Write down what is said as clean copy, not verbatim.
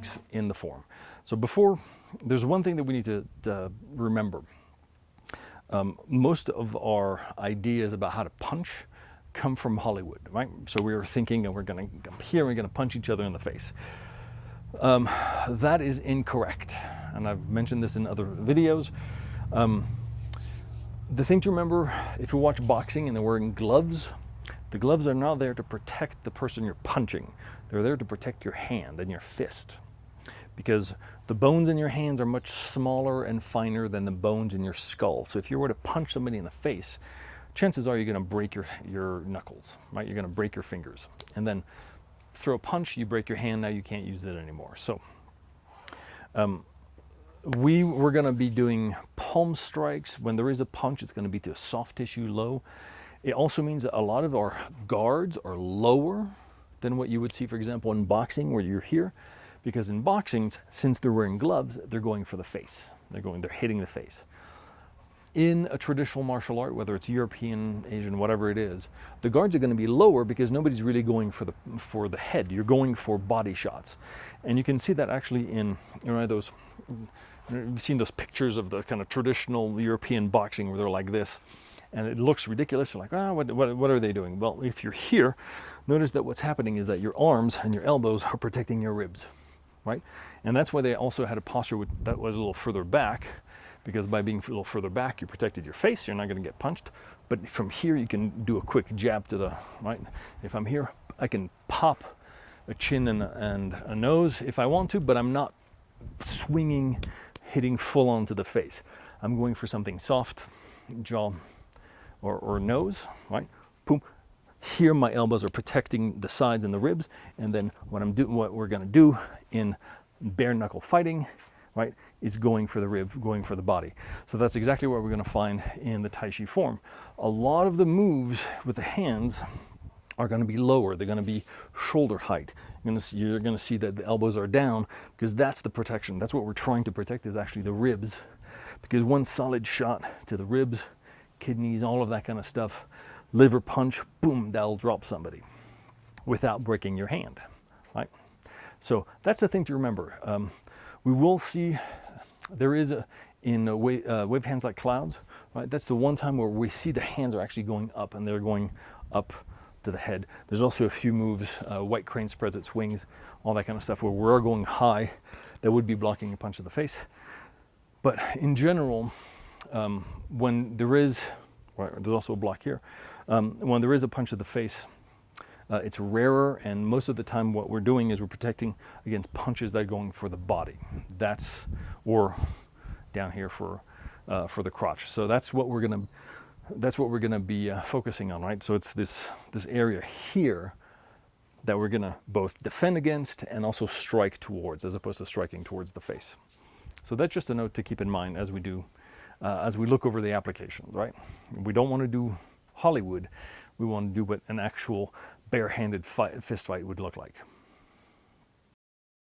strikes in the form. So there's one thing that we need to remember. Most of our ideas about how to punch come from Hollywood, right? So we were thinking, we're going to come here, we're going to punch each other in the face. That is incorrect, and I've mentioned this in other videos. The thing to remember, if you watch boxing and they're wearing gloves, the gloves are not there to protect the person you're punching. They're there to protect your hand and your fist, because the bones in your hands are much smaller and finer than the bones in your skull. So if you were to punch somebody in the face, chances are you're going to break your knuckles, right? You're going to break your fingers. And then throw a punch, you break your hand, now you can't use it anymore. So we're going to be doing palm strikes. When there is a punch, it's going to be to a soft tissue low. It also means that a lot of our guards are lower than what you would see, for example, in boxing, where you're here. Because in boxing, since they're wearing gloves, they're going for the face. They're hitting the face. In a traditional martial art, whether it's European, Asian, whatever it is, the guards are going to be lower because nobody's really going for the head. You're going for body shots. And you can see that actually in, those, you've seen those pictures of the kind of traditional European boxing where they're like this. And it looks ridiculous. You're like, what are they doing? Well, if you're here, notice that what's happening is that your arms and your elbows are protecting your ribs. Right? And that's why they also had a posture that was a little further back, because by being a little further back, you protected your face, you're not going to get punched. But from here, you can do a quick jab to the right. If I'm here, I can pop a chin and a nose if I want to, but I'm not swinging, hitting full onto the face. I'm going for something soft, jaw or nose, right? Boom. Here, my elbows are protecting the sides and the ribs, and then what we're going to do in bare knuckle fighting, right, is going for the rib, going for the body. So that's exactly what we're going to find in the Tai Chi form. A lot of the moves with the hands are going to be lower. They're going to be shoulder height. You're going to see that the elbows are down, because that's the protection. That's what we're trying to protect, is actually the ribs, because one solid shot to the ribs, kidneys, all of that kind of stuff, liver punch, boom, that'll drop somebody without breaking your hand, right? So that's the thing to remember. We will see, there is wave hands like clouds, right? That's the one time where we see the hands are actually going up, and they're going up to the head. There's also a few moves, white crane spreads at swings, all that kind of stuff, where we're going high, that would be blocking a punch to the face. But in general, when there is, there's also a block here, when there is a punch to the face, it's rarer, and most of the time what we're doing is we're protecting against punches that are going for the body. Or down here for the crotch. So that's what we're gonna be focusing on, right? So it's this area here that we're gonna both defend against and also strike towards, as opposed to striking towards the face. So that's just a note to keep in mind as we look over the applications, right? We don't want to do Hollywood. We want to do what an actual bare-handed fist fight would look like.